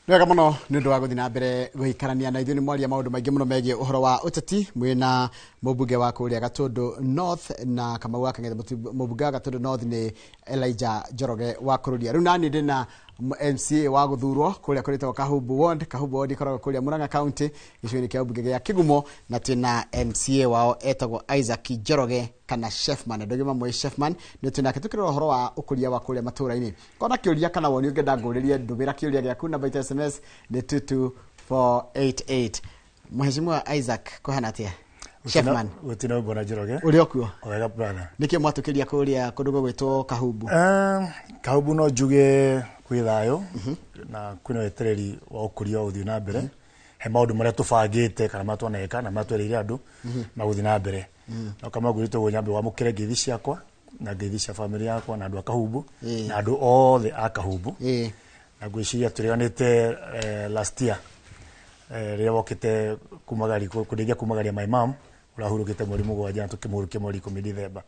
Wega muno ni ndu wa guthi na mbere guikarania na ithuĩ nĩ mwaria maũndũ maingĩ mũno megiĩ ũhoro wa ũteti mwĩna mũmbunge wa kũrĩa Gatundu North na Kamau wa Kang'ethe. Mũmbunge wa Gatundu North nĩ Elijah Njoroge wa Kururia. Rĩu nani ndĩ na MCA wa guthurwo kũrĩa kũrĩtwo Kahumbu Ward ikoragwo kũrĩa Murang'a County gĩcigo-inĩ kĩa ũmbunge gĩa Kigumo, na twĩna MCA wao etagwo Isaac Njoroge kana Chefman. Ndũgĩ mamwe Chefman nĩ twĩnake tũkĩrora ũhoro wa ũkũria wa kũrĩa matũũra-inĩ. Kona kĩũria kana woni ũngĩenda ngũrĩrie ndũmĩra kĩũria gĩaku namba ya SMS nĩ 22488. Mheshimiwa Isaac, kuhana atia? Chefman. Utina bwana Njoroge. Uri okuo? Wega brother. Niki mwatukiria kuria kundu gwitwo Kahumbu? Kahumbu no njuge kwi thayo na kwina wetereri wa ukuria uthi na mbere. He maundu maria tubangite kana matwaneka na matwereire andu na uthi na mbere. Na kama ngurite wo nyambe wa mukire ngithi ciakwa na ngithi cia family yakwa na andu a Kahumbu na andu othe a Kahumbu. Na gwiciria turiganite last year rĩrĩa wokite kumagari kũndeithia kumagaria my mom urahurukite mweri mũgwanja tukimurukia mweri 10 December.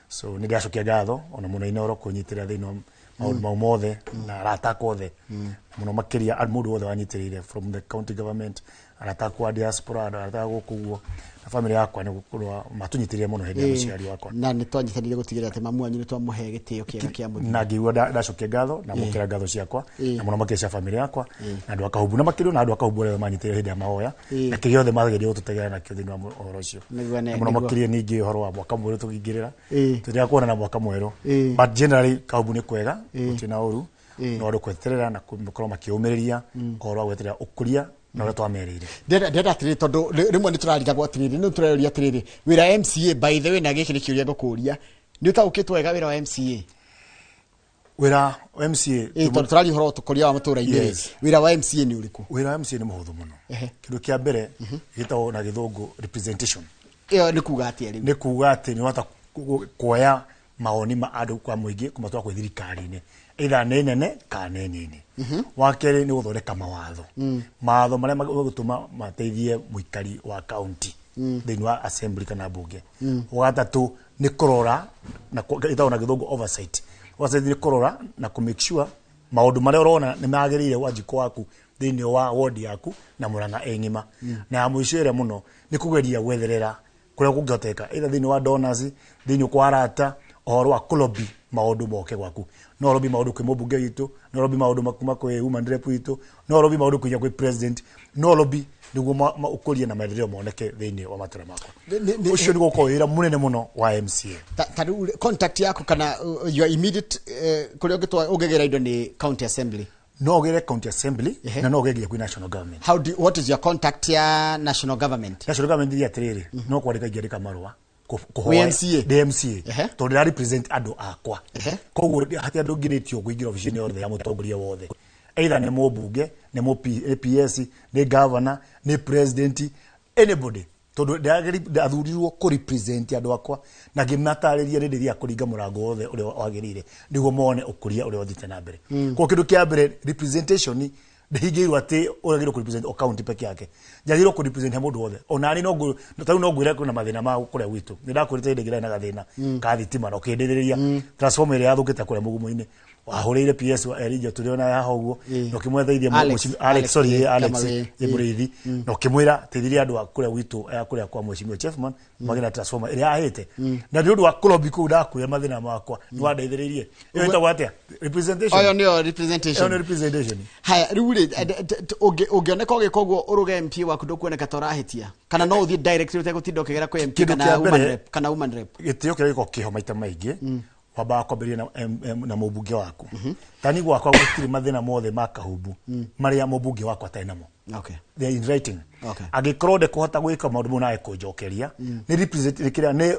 So nĩ ndacokia ngatho ona mũno inoro kũnyitĩrĩra thĩinĩ maũndũ mau mothe na arata othe mũno makĩria mũndũ wothe wanyitirĩire from the county government, arata kwa diaspora, arata gũkũguo na family yakwa nĩ gũkorwo matunyitirĩire mũno hĩndĩ ya mũciari wakwa. Na nĩ twanyitanĩire gũtigĩrĩra atĩ mamu wanyu nĩ twamũhe gĩtĩo kĩega kĩa mũthia. Na ngiuga ndacokia ngatho na mũkĩra ngatho ciakwa na mũno makĩria family yakwa na andũ a Kahumbu na makĩria na andũ a Kahumbu arĩa manyitirĩire hĩndĩ ya mahoya na kĩgĩothe mageria gũtũtegera na kĩo thĩinĩ wa ũhoro ũcio. Mũno makĩria ningĩ ũhoro wa mwaka mwerũ tũkĩingĩrĩra tũrĩa kuona na mwaka mwerũ, but generally Kahumbu nĩ kwega gũtina ũru no andũ kweterera na gũkorwo makĩũmĩrĩria ũhoro wa gweterera ũkũria na ũrĩa twamerĩire. Ndenda atĩrĩrĩ tondũ rĩmwe nĩ tũrarigagwo atĩrĩrĩ nĩ tũreũria atĩrĩrĩ wĩra MCA by the way na gĩkĩ nĩ kĩũria ngũkũria nĩ ũtaũkĩtwo wega wĩra wa MCA? Wĩra wa MCA tondũ tũrari ũhoro ũkũria wa matũũra-inĩ, wĩra wa MCA nĩ ũrĩkũ? Wĩra wa MCA nĩ mũhũthũ mũno. Kĩndũ kĩa mbere gĩtagwo na gĩthũngũ representation. Ĩyo nĩ kuuga atĩa rĩu? Nĩ kuuga atĩ nĩ wata kuoya maoni ma andũ kwa mũingĩ kumatwara kwĩ thirikari-inĩ either nĩ nene kana nĩ nini. Wa kerĩ nĩ gũthondeka mawatho mawatho marĩa magũtũma mateithie mũikari wa county thĩinĩ wa assembly kana bunge. Wa gatatũ nĩ kũrora na ĩtagwo na gĩthũngũ oversight. Oversight nĩ kũrora na ku make sure maũndũ marĩa ũrona nĩ magĩrĩire wanjiko waku thĩinĩ wa ward yaku na Murang'a eng'ima. Na ya mũico ĩrĩa mũno nĩ kũgeria gwetherera kũrĩa kũngĩhoteka either thĩinĩ wa donors thĩinĩ kwa arata ũhoro wa kũlobby maũndũ moke gwaku. No lobby maũndũ kwĩ mũmbunge witũ, no lobby maũndũ makuma kwĩ woman rep witũ, no lobby maũndũ kwĩ president, no lobby nĩguo ũkũria na maendeleo moneke thĩinĩ wa matũũra makwa. Ũcio nĩ gũkorwo wĩra mũnene mũno wa MCA. Tarĩu contact yaku kana your immediate kũrĩa ũngĩgera indo nĩ county assembly? No ũgere county assembly na no ũgeria kwĩ national government. What is your contact ya national government? National government nĩ atĩrĩrĩ no kwandĩka ingĩandĩka marũa DMCA tondũ nĩ represent andũ akwa. Koguo hati andũ ngirĩtio kũingĩra obici-inĩ yothe ya mũtongoria wothe either nĩ mũmbunge nĩ PS nĩ governor nĩ president anybody tondũ ndathurirwo kũ represent andũ akwa na ngĩmatarĩria rĩndĩ rĩa kũringa mũrango wothe ũrĩa wagĩrĩire nĩguo mone ũkũria ũrĩa ũthiĩte na mbere. Kwa kĩndũ kĩa mbere representation ndihingĩirwo atĩ ũragĩrwo kũ represent o county peke yake, njagĩrĩirwo kũ represent mũndũ wothe. Ona nĩ no ngwĩre kwĩna mathĩna ma kũrĩa gwitũ nĩ ndakwĩrĩte hĩndĩ ĩngĩ na gathĩna ka thitima na ũkĩndĩrĩria transformer ĩrĩa yathũkĩte kũrĩa mũgumo-inĩ wahũrĩire PS wa Elijah tũrĩona yaha ũguo na ũkĩmwetheithia Alex Mũrĩithi na ũkĩmwĩra teithirie andũ a kũrĩa gwitũ kũrĩa kwa Mheshimiwa Chefman magĩna transformer ĩrĩa yahĩte na nĩ ũndũ wa kũlobby kũu ndakwĩra mathĩna makwa nĩ wandeithĩrĩirie. Ĩyo ĩtagwo atĩa? Representation. Oyo nĩyo representation. Haya rĩu ũngĩoneka ũgĩka ũguo ũrũge MP waku ndũkuoneka ta ũrahĩtia kana no ũthiĩ direct ũtegũtinda ũkĩgera kwĩ MP kana woman rep? Gĩtĩo kĩrĩa gĩkoragwo kĩho maita maingĩ wambaga kwambĩrĩria na mũmbunge waku. Tani gwakwa gũtirĩ mathĩna mothe ma Kahumbu marĩa mũmbunge wakwa atarĩ namo. They are in writing. Angĩkorwo ndekũhota gwĩka maũndũ mau nawe kũnjokeria nĩ represent kĩrĩa nĩ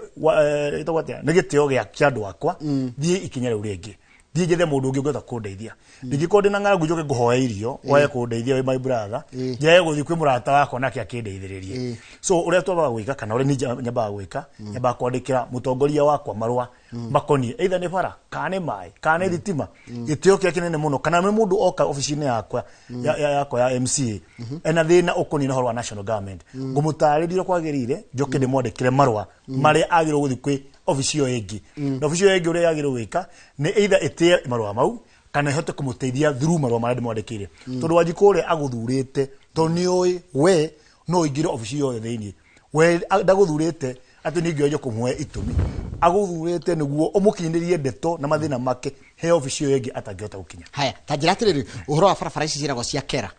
gĩtĩo gĩa kĩandũ akwa thiĩ ikinya rĩu rĩngĩ thiĩ njethe mũndũ ũngĩ ũngĩhota kũndeithia. Ndingĩkorwo ndĩ na ng'aragu njoke ngũhoya irio woye kũndeithia wĩ my brother njage gũthiĩ kwĩ mũrata wakwa nake akĩndeithĩrĩrie. So ũrĩa twambaga gwĩka kana ũrĩa nyambaga gwĩka nyambaga kwandĩkĩra mũtongoria wakwa marũa makoniĩ either nĩ bara kana nĩ maĩ kana nĩ thitima. Gĩtĩo kĩrĩa kĩnene mũno kana nĩ mũndũ oka obici-inĩ yakwa ya MCA ena thĩna ũkoniĩ na ũhoro wa national government ngũmũtarĩria kwagĩrĩire njoke ndĩmwandĩkĩre marũa marĩa agĩrĩirwo gũthiĩ kwĩ obici ĩyo ĩngĩ. Na obici ĩyo ĩngĩ ũrĩa yagĩrĩirwo gwĩka nĩ either ĩtĩe marũa mau kana ihote kumuteithia through marwa marĩa ndĩmwandĩkĩire tondu Wanjikũ aguthurĩte to nĩoĩ we no ingire ofici yothe thĩinĩ we ndaguthurĩte atĩ ningĩoje kũmũhe itũmi aguthurĩte nĩguo ũmũkinyĩrie ndeto na mathĩna make he ofici yo ĩngĩ atangĩhota gũkinya. Haya ta njĩra atĩrĩrĩ ũhoro wa barabara ici ciĩragwo cia kera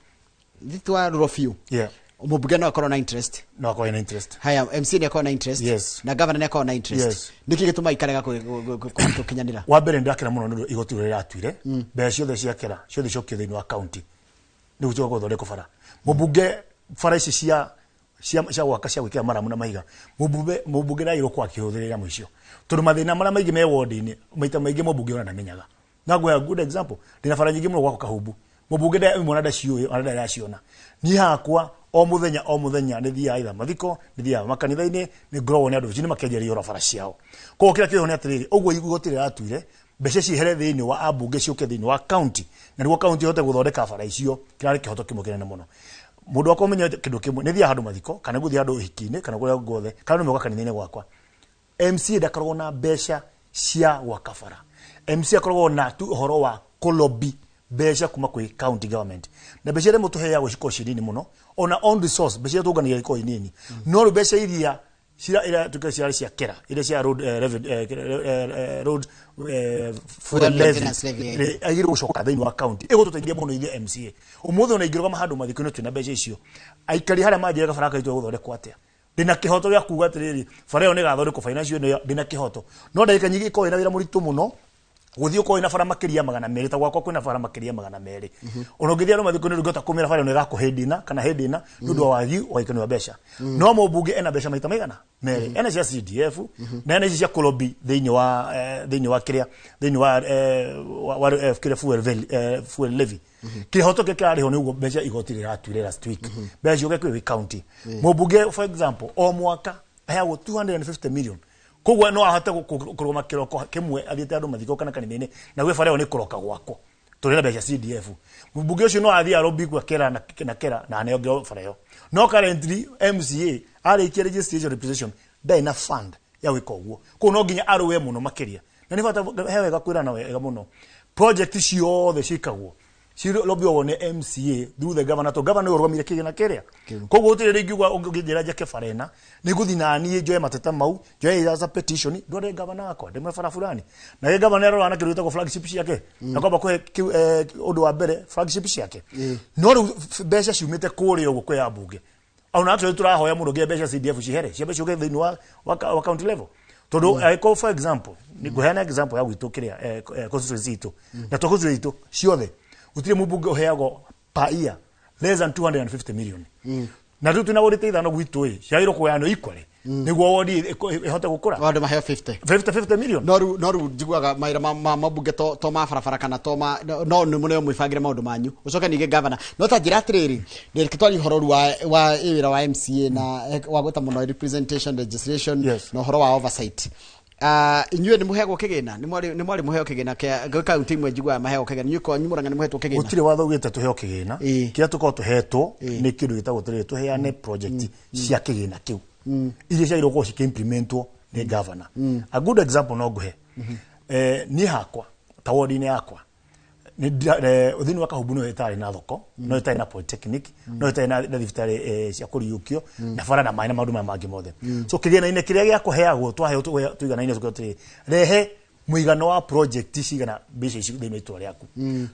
thitwa rũrofio mũmbunge no akorwo na interest no akorwo na interest. Haya MC ni akorwo na interest yes. na governor ni akorwo na interest yes. niki gituma ikarega kukinyanira wa mbere ndakira muno nĩ igoti rĩrĩa ratuire mbeca ciothe ciakera ciothe cokio thĩinĩ wa county nĩ gũcoka gũthondeka bara mũmbunge bara ici cia gwaka cia gwĩkĩra maramu na mahiga mũmbunge ndairwo kwa kĩhũthĩrĩra mũicio tondũ mathĩna marĩa maingĩ me ward-inĩ maita maingĩ mũmbunge ona ndamenyaga na ngũya good example ndĩna bara nyingĩ mũno gwako Kahumbu mũmbunge ndamwe ndaciũĩ ona ndaraciona niĩ hakwa o muthenya nĩ thiaga ida mathiko nĩ thiaga makanitha-inĩ nĩ ngoragwo nĩ andũ nĩ makĩenjeria bara ciao koguo kĩrĩa kĩho nĩ atĩrĩrĩ ũguo igoti rĩratuire mbeca cihere thĩinĩ wa ambunge ciũke thĩinĩ wa county na nĩguo county ĩhote gũthondeka bara icio kĩrarĩ kĩhoto kĩmwe kĩnene mũno mũndũ akomenya kĩndũ kĩmwe nĩ thiaga handũ mathiko kana gũthiĩ handũ hiki-inĩ kana kũrĩa guothe kana nĩ moka kanitha-inĩ gwakwa MC ndakoragwo na mbeca cia gwaka bara MC akoragwo na tu ũhoro wa kũlobby mbeca kuma kwĩ county government na mbeca iria mũtũheagwo cikorwo ciĩ nini mũno ona on resource mbeca iria tũnganagia ikorwo i nini no mbeca iria tukĩciarĩ cia kera iria cia road agĩrĩ gũcoka thĩinĩ wa county ĩgũtũteithia mũno ithuĩ MCA ũmũthĩ ona ingĩrũgama handũ mathiko-inĩ twĩna mbeca icio aikari harĩa manjĩraga bara kaitũ gũthondekwo atĩa ndĩna kĩhoto gĩa kuuga atĩrĩrĩ bara ĩyo nĩ ĩgathondekwo financial ĩyo ndĩna kĩhoto no ndagĩka nyingĩ ikorwo ĩna wĩra mũritũ mũno gũthiĩ ũkorwo ĩna bara makĩria 200 ta gwakwa kwĩna bara makĩria 200 ona ũngĩthiĩ andũ mathiko-inĩ ndũngĩhota kũmĩra bara ĩno ĩgakũhe ndĩna kana hĩndĩ ĩna nĩ ũndũ wa wagi wa ikano ya mbeca no mũmbunge ena mbeca maita maigana merĩ ena cia CDF na ena cia kũlobby thĩinĩ wa kĩrĩa thĩinĩ wa fuel levy kĩhoto kĩrĩa kĩrarĩho nĩ ũguo mbeca igoti rĩratuire last week mbeca ciũke kwĩ county mũmbunge for example o mwaka aheagwo 250 million koguo no ahote kũrũgama kĩroko kĩmwe athiĩte andũ mathiko kana kanitha-inĩ na gwĩ bara ĩyo nĩ kũroka gwako tũrĩ na mbeca CDF mũmbunge ũcio no athiĩ arobby kwa kera na kera na aneo bara ĩyo no currently MCA arĩkia registration representation ndai na fund ya gwĩka ũguo koguo no nginya arũe mũno makĩria na nĩ bata he wega kwĩrana wega mũno project ciothe cikagwo lobbyagwo nĩ MCA through the governor to governor ũrũgamire kĩgĩna kĩrĩa koguo ũtĩrĩ rĩngiuga ũngĩnjĩra njake bara ĩna nĩ gũthiĩ na niĩ njoe mateta mau njoe as a petition ndware governor wakwa ndĩmwe bara fulani na gĩ governor arora na kĩrũĩtagwo flagship ciake na kwamba kũhe ũndũ wa mbere flagship ciake no rĩu mbeca ciumĩte kũrĩa ũguo kwĩ ambunge ona atũrĩ tũrahoya mũno nginya mbeca CDF cihere ciambe ciũke thĩinĩ wa county level tondu for example ni ngũheana example ya gwitũ kĩrĩa constituency itũ na constituency itũ ciothe gũtirĩ mũmbunge ũheagwo per year less than 250 million na rĩu twĩna wodi ithano gwitũ ciagĩrĩirwo kũgayanwo equally nĩguo wodi ĩhote gũkũra wodi maheo 50 million no rĩu njiguaga maira ma mambunge to ma barabara kana to ma no nĩ mũno mwĩbangĩre maũndũ manyu ũcoke ningĩ governor no ta njĩra atĩrĩrĩ ndĩrĩkĩtwari ũhoro wa wĩra wa MCA na wa gwĩta mũno representation legislation na ũhoro wa oversight inyuĩ nĩ mũheagwo kĩgĩna nĩ mwari mũheo kĩgĩna kĩa kaunti imwe njiguaga maheo kĩgĩna inyuĩ kwa Murang'a nĩ mũhetwo kĩgĩna gũtirĩ watho ugĩte tũheo kĩgĩna kĩrĩa tũkorwo tũhetwo nĩ kĩndũ gĩtagwo tũrĩ tũheane project cia kĩgĩna kĩu iria ciagĩrĩirwo gũkorwo cikĩimplementwo nĩ governor a good example no ngũhe niĩ hakwa ta wodi-inĩ yakwa thĩinĩ wa Kahumbu no ĩtarĩ na thoko no ĩtarĩ na polytechnic no ĩtarĩ na thibitarĩ cia kũriũkio na bara na maĩ na maũndũ maya mangĩ mothe so kĩgĩna-inĩ kĩrĩa gĩa kũheagwo twaheo tũigana-inĩ tũkĩrĩ rehe mũigano wa project cigana mbeca ici thĩinĩ wa itũra rĩaku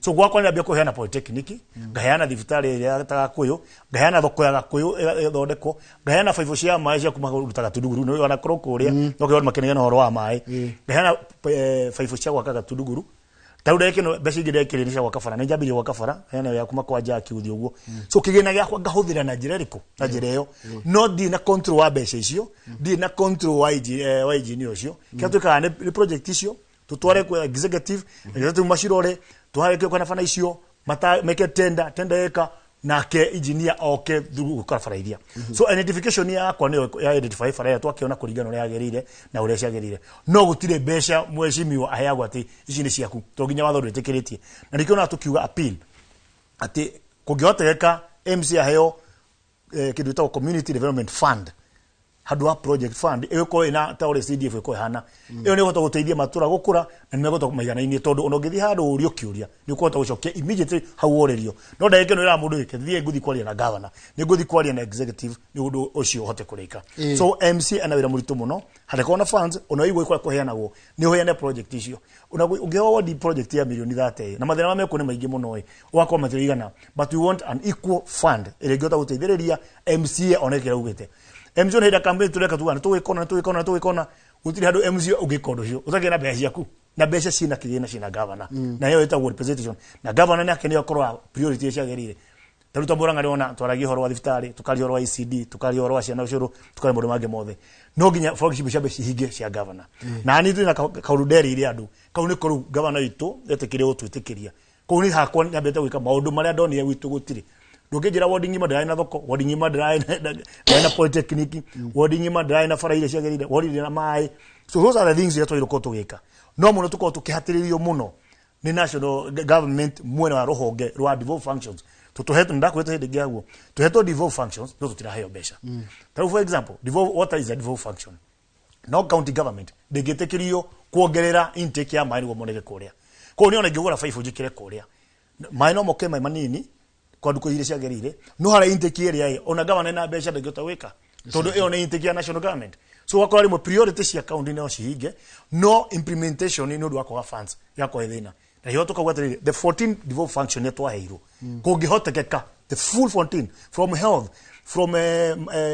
so gwakwa nĩambia kũheana polytechnic ngaheana thibitarĩ ĩrĩa ta Gakũyũ ngaheana thoko ya Gakũyũ ĩthondekwo ngaheana baibũ cia maĩ cia kuma kũruta Gatunduguru no ona kũrĩa kũrĩa no kĩona makenegana na ũhoro wa maĩ ngaheana baibũ cia gwaka Gatunduguru tauda yake no mbeca ingĩ ndekĩrĩria gwaka bara nĩ njambirie gwaka bara hena ya kuma kwa Jaki uthi ũguo so kĩgĩna gĩakwa ngahũthĩra na njĩra ĩrĩkũ na njĩra ĩyo no ndi na control wa mbeca icio ndi na control wa engineer ũcio kĩrĩa twĩkaga nĩ project icio tutware kwa executive executive macirore tuharĩkie kana bana icio meke tender ĩka nake engineer oke through bara iria so identification yakwa nĩ ya identify bara ya twakiona kũringana ũrĩa yagĩrĩire na ũrĩa ciagĩrĩire no gũtirĩ mbeca mwecimiwa aheagwo atĩ ici nĩ ciaku to nginya watho ndĩtĩkĩrĩtie na nĩkĩona tukiuga appeal atĩ kũngĩhotekeka MC aheo kĩndũ gĩtagwo community development fund handu wa project fund iko ina ta ore CDF iko hana iyo ni gota guteithia matura gukura na ni gota kumaigana-ini tondu onogethi handu urio kiuria ni gota gucokia immediately hau orerio no ndagike no ira mundu wike thie nguthi kwaria na governor ni nguthi kwaria na executive ni undu ucio hote kurika so MC ana wira muritu muno hata kona funds ono igwe kwa kuheanagwo ni hoyane project icio ungewa di project ya milioni 30 na mathina mameko ni maingi muno wakwa matirigana but we want an equal fund ile gota guteithiriria MCA onekera ugite MCA heda campaign tureka tuwana tuwikona utiri hadu MCA ugikondo cio utagena mbeca yaku na mbeca cina kigina cina governor na hiyo etagwo representation na governor ni akeni akorwa priority cia gerire taruta boranga riona twaragi horo wa thibitari tukari horo wa ICD tukari horo wa ciana ucuru tukari mundu mange mothe no ginya flagship cia mbeca hinge cia governor na ni twina kauruderi iri andu kau ni koru governor itu etekire utwitikiria kau ni hakwa nyambete gwika maundu maria ndonire gwitu gutiri ndungijira warding ima ndira na thoko warding ima ndira na polytechnic warding ima ndira na faraire cia gerire warding na mai so those are the things that we look to wika no muno tuko tukihatirio muno ni national government mwena wa rohonge rwa devolve functions tutuhetu ndakwete hede gyaguo tuhetu devolve functions ndo tutiraheyo besha for example devolve what is a devolve function no county government ndegetekirio kuongerera intake ya mai monege kuria ko ni ona ngigura 5 ujikire kuria mai no moke mai manini kwa nduko ile ciagerire no hara intake area ona governor na besha ndegota wika todo eo ne intake ya national government so wakora limo priority cia county no cihige no implementation ni ndu wako funds yako ethina na hiyo tukagwatirire the 14 devolve function yetu aheiro kungihotekeka the full 14 from health from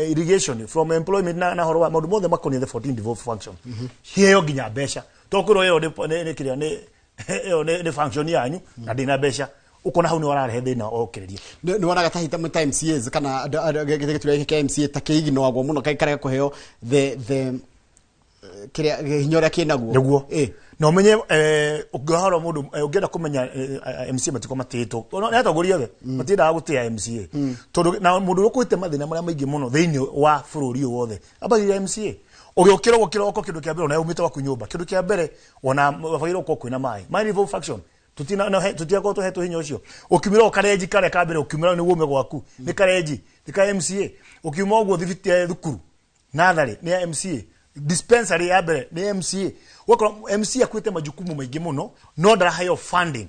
irrigation from employment na horwa maundu mothe makonie the 14 devolve function hiyo ginya besha tokuro hiyo ne kiria ne function yanyu na dina besha ukona hau ni wararehe thina okiriria ni wona gatahita mu time MCAs kana githeke KMCA takeigi no agwo muno kai kare kuheo the kiria hinyora kinaguo niguo no menye ugahoro mundu ungenda kumenya MCA matiko matito no ataguria the matinda gutia MCA tondu na mundu ukuite mathina maria maingi muno thiini wa bururi wothe abagira MCA ugikira gukira kindu kia mbere na umite wa kunyumba kindu kia mbere ona wafairo ko kwina mai devolve faction tutina no tutia ko to heto hinyo cio ukimira ukareji kare ka mbere ukimira ni wume gwaku ni kareji ni ka MCA ukimwa gwo thibiti thukuru nathari ni MCA dispensary ya mbere ni MCA wako MCA akwite majukumu maingi muno no ndarahayo funding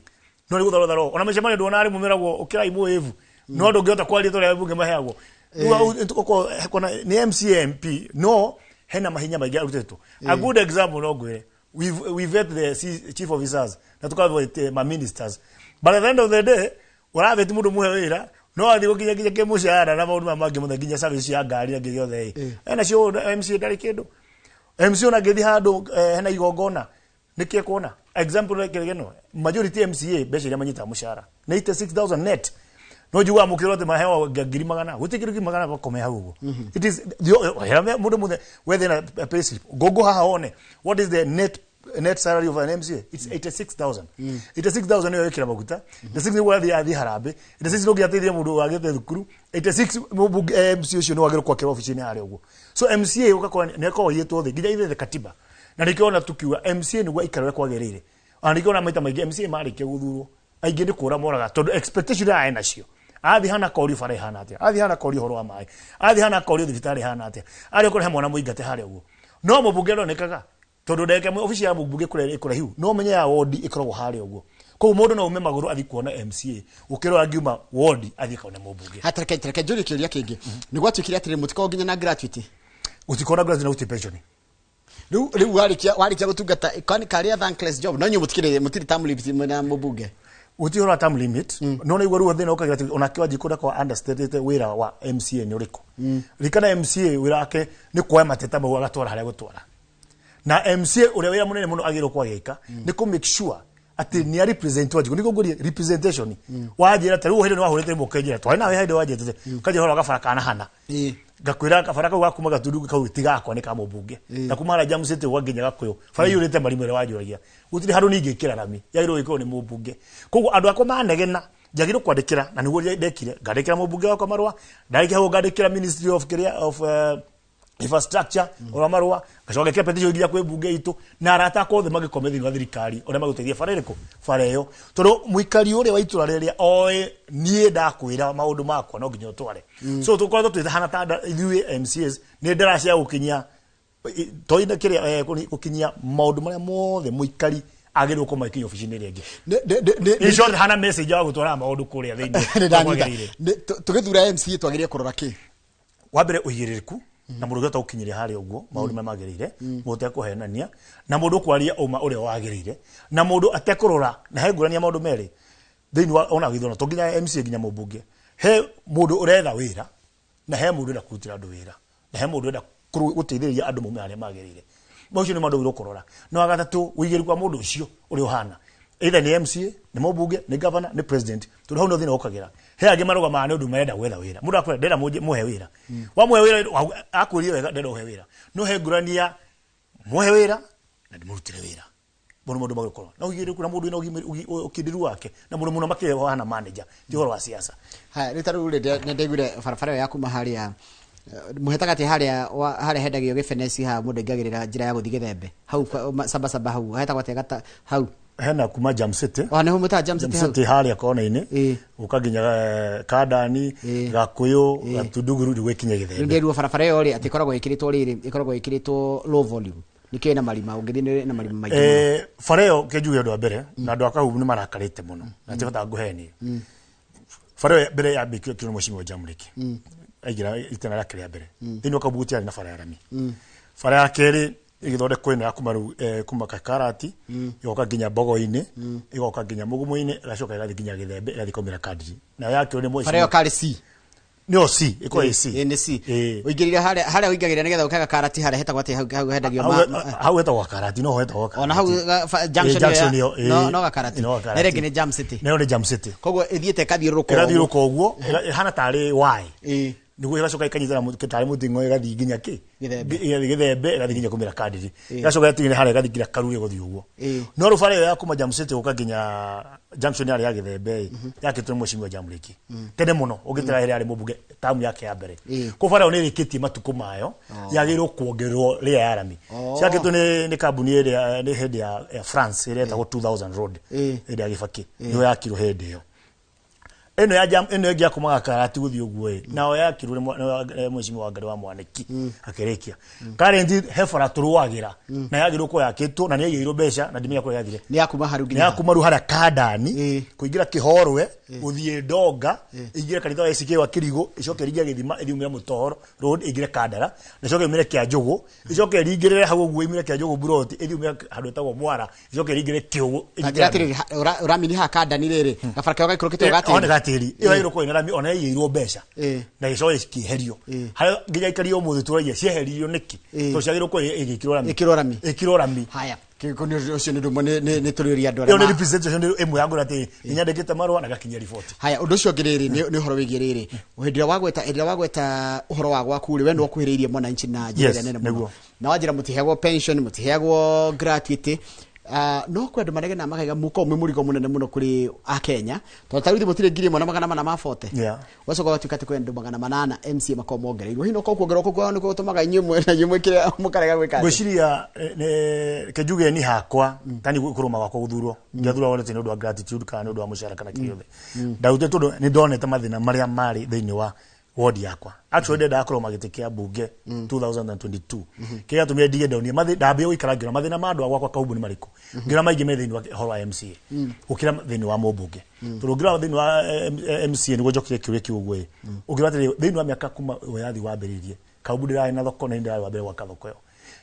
no ligutha tharo ona mecemani ndona ari mumira gwo ukira imu evu no ndungiota kwaria to bunge maheagwo uko kona ni MCA MP no hena mahinya maingi arutetwo a good example no gwire we vet the chief officers na tukavete ma ministers but at the end of the day uraveti mundu muhe wira no athi gukinya ke mushara na maundu mangi muthe nginya service ya ngari na giothe ena cio MCA ndari kindu MCA na gethi handu hena igongona nikie kuona example like geno majority MCA besha ya manyita mushara 86000 net no juwa mukirote mahewa ngiri magana gutikiri magana bakome hau it is mundu muthe whether na payslip gogo haha one what is the net salary of an MCA it's 86000 86000 yo yekira baguta the 6 wa the harambe the 6 no giateithia mundu wagete thukuru 86 MCA cio no wagero kwa kira office ni hari ugo so MCA ukakora neko yetwo the ginya ithe katiba na nikiona tukiwa MCA ni gwa ikarwe kwagerire anikiona maita maingi MCA mari ke guthuro aingi ni kura moraga tondu expectation ya ena cio athi hana kori fare hana atia athi hana kori horo wa mai athi hana kori thibitari hana atia ari okore mwana muingate hari ugo no mubugero nekaga tondu ndeke mu office ya mubunge kure hiu no menye ya ward ikorwo hari ugo ko mundu no ume maguru athi kuona MCA ukiro angiuma ward athi kaona mubunge hatareke juri kiria kingi ni gwatukiria atire mutiko nginya na gratuity utikora gratuity na uti pension riu warikia gutungata kwani karia thankless job no nyu mutiri term limit na mubunge utihora term limit no igwa ruo thina ukagira ona kiwa jikura kwa understated wira wa MCA ni uriko rikana MCA wira ake ni kwa mateta mawa gatwara haria gutwara na MCA uria wira munene muno agiro kwa gika ni ku make sure ati ni represent wajiku niko ngori representation wajira tari uhire no wahurete mukejira twari nawe haide wajete kaje horo gafara kana hana gakwira gafara ka gakuma gatundu kawitiga akwa ni kama mbunge na kumara jamusete waginya gakoyo fara yurete marimere wajuragia utiri haru ninge kira rami yairo iko ni mbunge kogo andu akwa manegena jagiro kwandikira na niguo ndekire ngandikira mbunge wakwa marwa ndari hawo ngandikira ministry of infrastructure ora marwa gacoke ke petition nginya kwi bunge itu na arata kothe magikomethi wa thirikari ora maguteithia farereko fareo toro muikari uri wa itura riria oe nie ndakwira maundu makwa no nginya tware so tukorwo twithana ta ithui MCAs ni ndara cia gukinyia toina kiria gukinyia maundu maria mothe muikari agirwo ko maikinyo ofisini ringi ni short hana message ya gutwara maundu kuria thiini tugithura MCA twagirie kurora ki wabere uyiririku na mundu geta ukinyiria hari uguo maundu magirire mute kuhenania na mundu kwaria uma uri wagirire na mundu atekurora na hegurania maundu meri thiini wa ona githona to nginya MCA nginya mubunge he mundu uretha wira na he mundu ndakutira andu wira na he mundu guteithĩrĩria andũ mume arĩa magĩrĩire macio nĩ maũndũ ũrũkorora no agatatu wĩigĩri kwa mũndũ ũcio ũrĩ ũhana either nĩ MCA nĩ mũbunge nĩ governor nĩ president tondũ hau no thĩna ũkagĩra he angĩ marũgamaga nĩ ũndũ marenda gwetha wĩra mũndũ akwenda ndĩra mũhe wĩra wa mũhe wĩra akwĩrire wega ndĩra ũhe wĩra no he ngũrania mũhe wĩra na ndĩmũrutĩre wĩra mũndũ magũkorwo na ũigĩrĩ kuna mũndũ ina ũkĩndiru wake na mũndũ mũno makĩhe hana manager ti ũhoro wa siasa ha rĩta rĩu nĩ ndaiguire barabara ya kuma harĩa muhetagati haria hendagio gĩbeneci ha mũndũ ingagĩrĩra njĩra ya gũthiĩ Gĩthembe hau samba hau hetagwo atĩa hau hena kuma Jam City neho mũta Jam City haria kona-inĩ ũkaginya Kandani Gakuyu Gatunduguru gwĩkinya Gĩthembe ndirwo barabara ĩyo rĩ atĩ ikoragwo ĩkĩrĩtwo low volume nikĩ na marima ũngĩthĩ na marima maingĩ bara ĩyo kĩnjuge ũndũ wa mbere na andũ akahubu nĩ marakarĩte mũno na tibata ngũhenie bara ĩyo mbere ya mbikio kĩno mũcimi wa Jamriki aigira itena rake rĩa mbere thĩinĩ wa Kabuguti na bara ya rami bara ya kerĩ igithondekwo ĩno ya kuma Kakarati igoka nginya Mbogo-inĩ igoka nginya Mũgumu-inĩ igacoka igathiĩ nginya Gĩthembe igathiĩ kaumĩra Kadiri na ya kerĩ nĩ mũico bara ĩyo karĩ C no C iko C nĩ C ũingĩrire harĩa ũingagĩrĩra nĩgetha ũkaga Karati harĩa hetagwo atĩ hau hendagio hau hetagwo Karati no hetagwo ona hau junction no Karati na rĩngĩ nĩ Jam City nĩ Jam City koguo ithiĩte kathiũrũrũka ũguo ihana tarĩ Y niguo igacoka ikanyitana kitari mutingo igathi nginya ki Gĩthembe igathi nginya kumira Kadiri igacoka yatinye harĩa igathi nginya Karuri guthi uguo no rubara ĩyo ya kuma Jam City uka nginya junction ya Gĩthembe yakĩtwo mũcimi wa Jamriki tene mũno ũgĩtira hĩrĩ arĩ mũbunge tamu yake ya mbere ko bara nĩ rĩkĩtie matukũ mayo yagĩrĩrwo kuongererwo rĩa ya rami ciakĩtwo nĩ kambuni ĩrĩa nĩ hĩndĩ ya France ĩrĩa ĩtagwo 2000 road hĩndĩ ya Gĩbakĩ nĩyo yakirwo hĩndĩ ĩyo eno ya Jam eno ya kumaga Karati guthi uguo nao yakirwo mũcimi wa Ngarĩ wa Mwaniki akĩrĩkia current hefara turuagira na yagirwo ko yakĩtwo na nĩ yairwo mbeca na ndimenya ko yathire nĩ yakuma haru nginya nĩ yakuma ru harĩa Kandani kuingira Kĩhorwe uthie Ndonga ingire kanitha wa ACK wa Kĩrigo icoke ringia Gĩthima ithiumira Mũtohoro road ingire Kandara icoke imire Kĩanjũgũ icoke ringire hau uguo imire Kĩanjũgũ Buroti ithiumira handũ etagwo Mwara icoke ringire Kĩũgũ ingire uramini ha Kandani rĩrĩ gabaraka yo gaikũrũkĩtwo gatĩ iyo iro ko ina rami ona yiro mbeca na ico ikiherio hayo nginya ikario muthu turaye cieherio niki to ciagiro ko ikiro rami haya kiko ni ucio ni ndumwe ni turiria andũ arĩa ni representation ĩmwe yangu ati nyandĩkĩte marũa na gakinyia report haya ũndũ ũcio ngĩrĩrĩ ni ũhoro wĩgiĩ rĩrĩ hĩndĩ wagweta ũhoro wa gwaku rĩ we nĩ ũkuhĩrĩirie mwananchi na njĩra nene mũno na wanjĩra mũtiheagwo pension mũtiheagwo gratuity no kwenda marege na makaiga muko mũrigo mũnene mũno kuri a Kenya to taruthi mutire ngiri mwana magana mana mafote wacoka watukate kwenda magana manana MCA makomongereirwo hino ko kuongerwo ko niko tumaga inyumwe na nyumwe kire mukarega gwika gwiciria kejuge ni hakwa tani kuruma gwakwa guthurwo ngathurwo wonete ni undu wa gratitude kana undu wa mushara kana kiriothe ndaute tundu ni ndonete mathina maria mari thiini wa ward yakwa actually ndenda akorwo magitikia bunge 2022 kia tumie dige ndoni ndambia guikara ngira mathina ma andu agwakwa kaubu ni mariku ngira maingi me thiini wa horo wa MCA ukira thiini wa mubunge turungira thiini wa MCA ni gujokire kiure kiugwe ugira thiini wa miaka kuma yathi wambiririe kaubu ndirai na thoko na ndirai wa mbere wa kathoko yo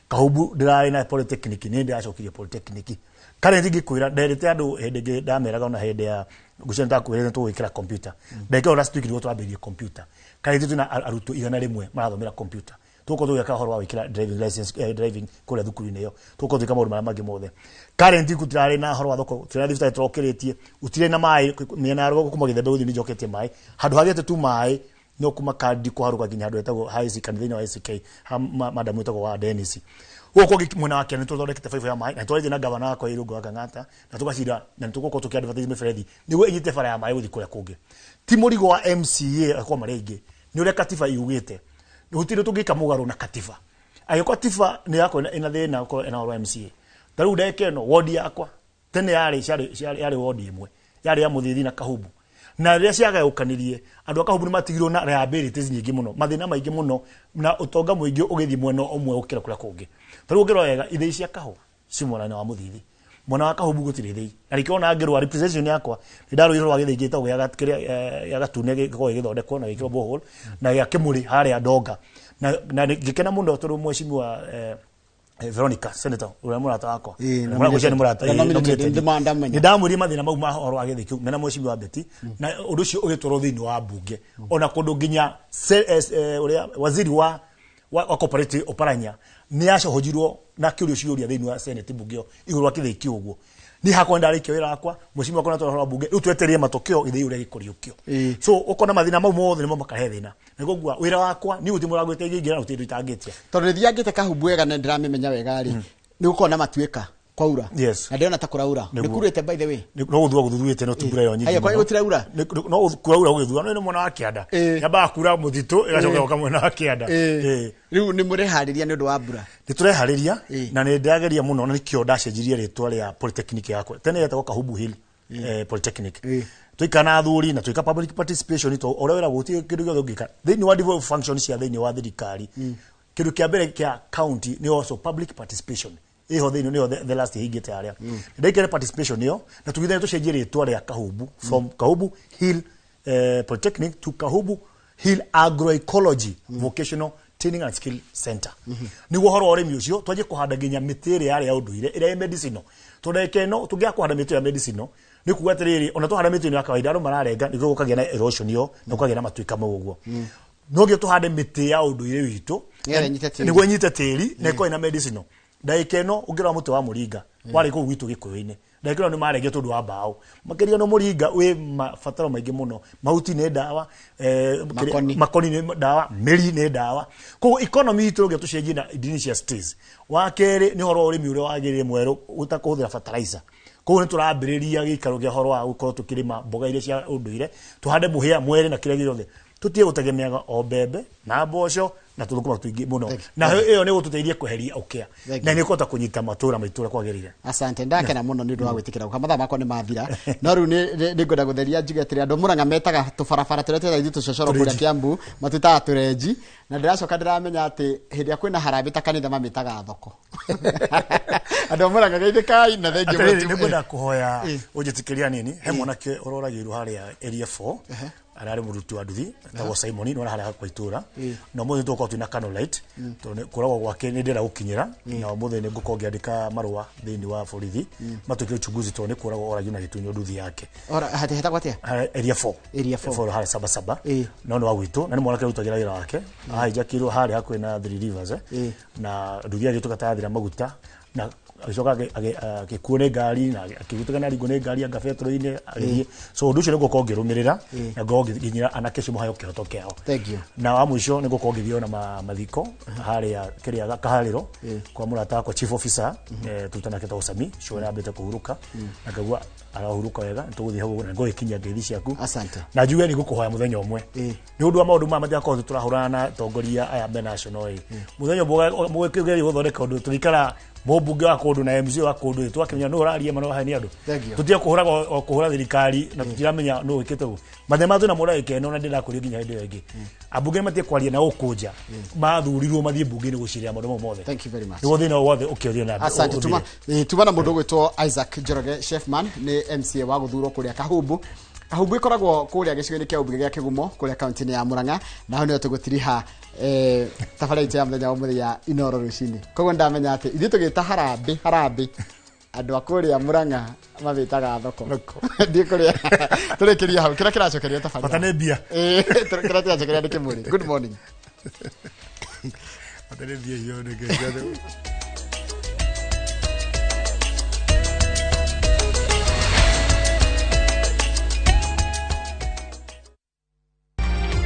kaubu ndirai na polytechnic ni ndiacokirie polytechnic kare ndigi kwira nderete andu hende ndameraga ona hende ya gucenta kwira tu gwikira computer ndeke last week ndio twambirie computer kare tu na aruto igana rimwe marathomera computer tuko tu yakahoro wa wikira driving license driving kule thukuru-inĩ yo tuko tu kama maũndũ marĩa mothe current kutirarĩ na horo wa thoko tirarĩ thita trokeretie utire na mai miena ya rogo kuma Gĩthembe uthi ni joketie mai handu hagete tu mai no kuma kandi kwaruka ginya handu etagwo haisi kanitha-inĩ wa ACK madam etagwo wa Dennis uko mwena wake ni tuthondekete 5 ya mai na twaje na governor wako Irungu Kang'ata na tukashira na tuko tukiadvertise meferethi niwe inyite bara ya mai uthi kuria kungi ti murigo wa MCA akwa marenge ni ure katiba yugite ni utire tungika mugaro na katiba agĩkwa tiba nĩ yakwa ina thĩna ko ina ro MCA tarĩu ndeke no ward yakwa tene yarĩ ward imwe yarĩ ya Mũthithi na Kahubu na rĩrĩa ciagayũkanirie andũ a Kahubu nĩ matigirwo na liabilities nyingĩ mũno mathĩna maingĩ mũno na ũtonga mũingĩ ũgĩthiĩ mwena ũmwe gũkĩra kũrĩa kũngĩ tarĩu ngĩrora wega ithĩi cia Kahũa ci mwena wa Mũthithi mwena wa Kahubu gũtirĩ ithĩi na rĩkĩona ngĩrwa representation yakwa nĩndarũire rwa gĩthĩi gĩtagwo gĩa gatune gĩkoragwo gĩgĩthondekwo na gĩkĩrwo borehole na gĩa Kĩmũrĩ harĩa Ndonga na ngĩkena mũno tondũ mheshimiwa Veronica Senator ura murata wako muragucia ni murata ni ndamuri mathina mau mahoro agithĩ kiu mena mheshimiwa Beti na undu ucio ugitwaro thiini wa bunge ona kundu nginya uria waziri wa cooperative Oparanya ni acohojirwo na kiurio ciuria thiini wa Senate bunge iguru akithĩ kiu uguo ni hakwa ndarĩkia wĩra wakwa mheshimiwa kona twara bunge rĩu twetereire matokeo githĩ uria gĩkũriũkio so ukona mathina mau mothe nimo makahe thĩna nĩguo ngwa wĩra wakwa ni uti mũragwĩte ingĩra uti nditangĩtia tondũ thiangĩte Kahubu wega na ndiramemenya wega rĩ ni gũkorwo na matuĩka kwaura na ndĩrona ta kũraura nĩ kurĩte by the way no gũthua gũthuthurĩte no tubura yo nyingĩ ayo kwa gũtiraura no kuraura gũthua no mwana wa Kĩanda yamba kura mũthitũ ĩgacoka gũka mwena wa Kĩanda rĩu nĩ mũreharĩria nĩ ũndũ wa mbura nĩ tũreharĩria na nĩ ndageria mũno na nĩkĩo ndacenjirie rĩtwa rĩa polytechnic yakwa tene yetagwo Kahubu Hill polytechnic tuikana athuri na tuika public participation to ũrĩa wĩra gũti kĩndũ gĩothe ũngĩka thĩinĩ wa development functions cia thĩinĩ wa thirikari kĩndũ kĩa mbere kĩa county ni also public participation iho thĩinĩ nĩyo the last hingĩte harĩa ndaikere participation nĩyo na tugithane tucenjie rĩtwa rĩa Kahubu from Kahubu Hill Polytechnic to Kahubu Hill Agroecology Vocational Training and Skill Center nĩguo horo ũrĩmi ũcio twanjie kũhanda nginya mĩtĩ ĩrĩa yarĩ ya ũndũire ĩrĩa ya medicinal tondũ no tũngĩa kũhanda mĩtĩ ya medicinal nĩ kuga atĩrĩrĩ ona tũhanda mĩtĩ ĩno ya kawaida andũ mararenga nĩguo gũkagĩa na erosion yo na gũkagĩa na matuĩka mau ũguo no gĩ tũhande mĩtĩ ya ũndũire witũ nĩguo nyite tĩri na ĩkorwo ina medicinal ndaika ĩno ũngĩrora mũtĩ wa mũringa warĩ kũu gwitũ Gĩkũyũ-inĩ ndaika ĩno nĩ marengio tondũ wa mbaũ makĩria no mũringa wĩ mabataro maingĩ mũno mahuti nĩ ndawa makoni nĩ ndawa mĩri nĩ ndawa koguo economy itũ ũngĩ tũcenjie na indonesia states wa kerĩ nĩ horo ũrĩmi ũrĩa wagĩrĩire mwerũ ũtakũhũthĩra fertilizer koguo nĩ tũrambĩrĩria gĩikaro kĩa horo wa gũkorwo tũkĩrĩma mboga iria cia ũndũire tuhande mũhĩa mwere na kĩrĩa gĩothe tutie gũtegemeaga o mbembe na mboco na tũthũkũma tũingĩ mũno na ĩyo nĩ gũtũteithia kweheria ũkĩa na nĩ kũhota kũnyita matũra maitũra kwagĩrĩire asante ndakena mũno nĩ ũndũ wa gwĩtĩkĩra gũka mathaa makwa nĩ mathira no rĩu nĩ ngwenda gũtheria njuge atĩrĩ andũ Mũrang'a metaga tũbarabara tũrĩa twetha ithuĩ tũcocoro kũrĩa Kiambu matwĩtaga tũrenji na ndĩracoka ndĩramenya atĩ hĩndĩ ya kwĩna harambĩ ta kanitha mamĩtaga thoko andũ Mũrang'a geithĩkai na thengiũ mũno nĩ ngwenda kũhoya ũnjĩtĩkĩria nini he mwanake ũroragĩirwo harĩa area 4 arari murutu wa nduthi tawo Simon no harĩa kwa itura no mũthĩ tũkorwo twina Canolite tondũ kũragwo gwake nĩ ndĩra gũkinyĩra na mũthĩ nĩ ngũkorwo ngĩandĩka marũa thĩinĩ wa borithi matũkire uchunguzi tondũ nĩ kũragwo oragio na gĩtunyo nduthi yake hetagwo atĩa area 4 harĩa Sabasaba no nĩ wa gwitũ na nĩ mwanake ũrutagĩra wĩra wake ahijakirwo harĩa hakuhĩ na Three Rivers na nduthi yake tũkatathira maguta na agicoka agĩkuo nĩ ngari na akĩgutũkana ringo nĩ ngari anga betro-inĩ agĩthiĩ so ũndũ ũcio nĩ ngũkorwo ngĩrũmĩrĩra na ngorwo ngĩkinyĩra anake acio mahayo kĩhoto kĩao na wa mũico nĩ ngũkorwo ngĩthiĩ ona mathiko harĩa kĩrĩa Kaharĩro kwa mũrata wakwa chief officer tutanake ta Sami cio nĩambĩte kũhurũka na ngagua arahuruka wega tũgũthiĩ hau na ngũgĩkinyia ngeithi ciaku na njuge nĩ ngũkũhoya mũthenya ũmwe nĩ ũndũ wa maũndũ maya matigakorwo tũrahũrana na tongoria aya me national mũthenya mũgĩkĩgeria gũthondeka ũndũ tũikara mũmbunge wa kũndũ na MC wa kũndũ twakĩmenya no ũraria mano haha nĩ andũ tũtige kũhũra thirikari na tũtiramenya no wĩkĩte ũguo mathema twĩna mũra ĩkeno na ndĩrakũria nginya hĩndĩ ĩyo ĩngĩ ambunge matie kwaria na ũkũnja mathurirwo mathiĩ mbunge-inĩ gũciria maũndũ mau mothe nĩguo thĩna wothe ũkĩothio na asante tuma na mũndũ ũgwĩtwo Isaac Njoroge Chefman nĩ MCA wa gũthurwo kũrĩa Kahubu ĩkoragwo kũrĩa gĩcigo-inĩ kĩa ũmbunge gĩa Kĩgumo kũrĩa kaunti-inĩ ya Mũrang'a na ho nĩyo tũgũtiriha tabarĩra ya mũthenya wa mũthenya ya Inoro rũcinĩ koguo ndamenya atĩ ithuĩ tũgĩta harambĩ andũ a kũrĩa Mũrang'a mabĩtaga thoko ndiĩ kũrĩa tũrĩkĩria hau kĩrĩa kĩracokeria tabarĩra bata nĩ mbia kĩrĩa kĩracokeria nĩ Kĩmũrĩ good morning bata nĩ mbia hiyo nĩ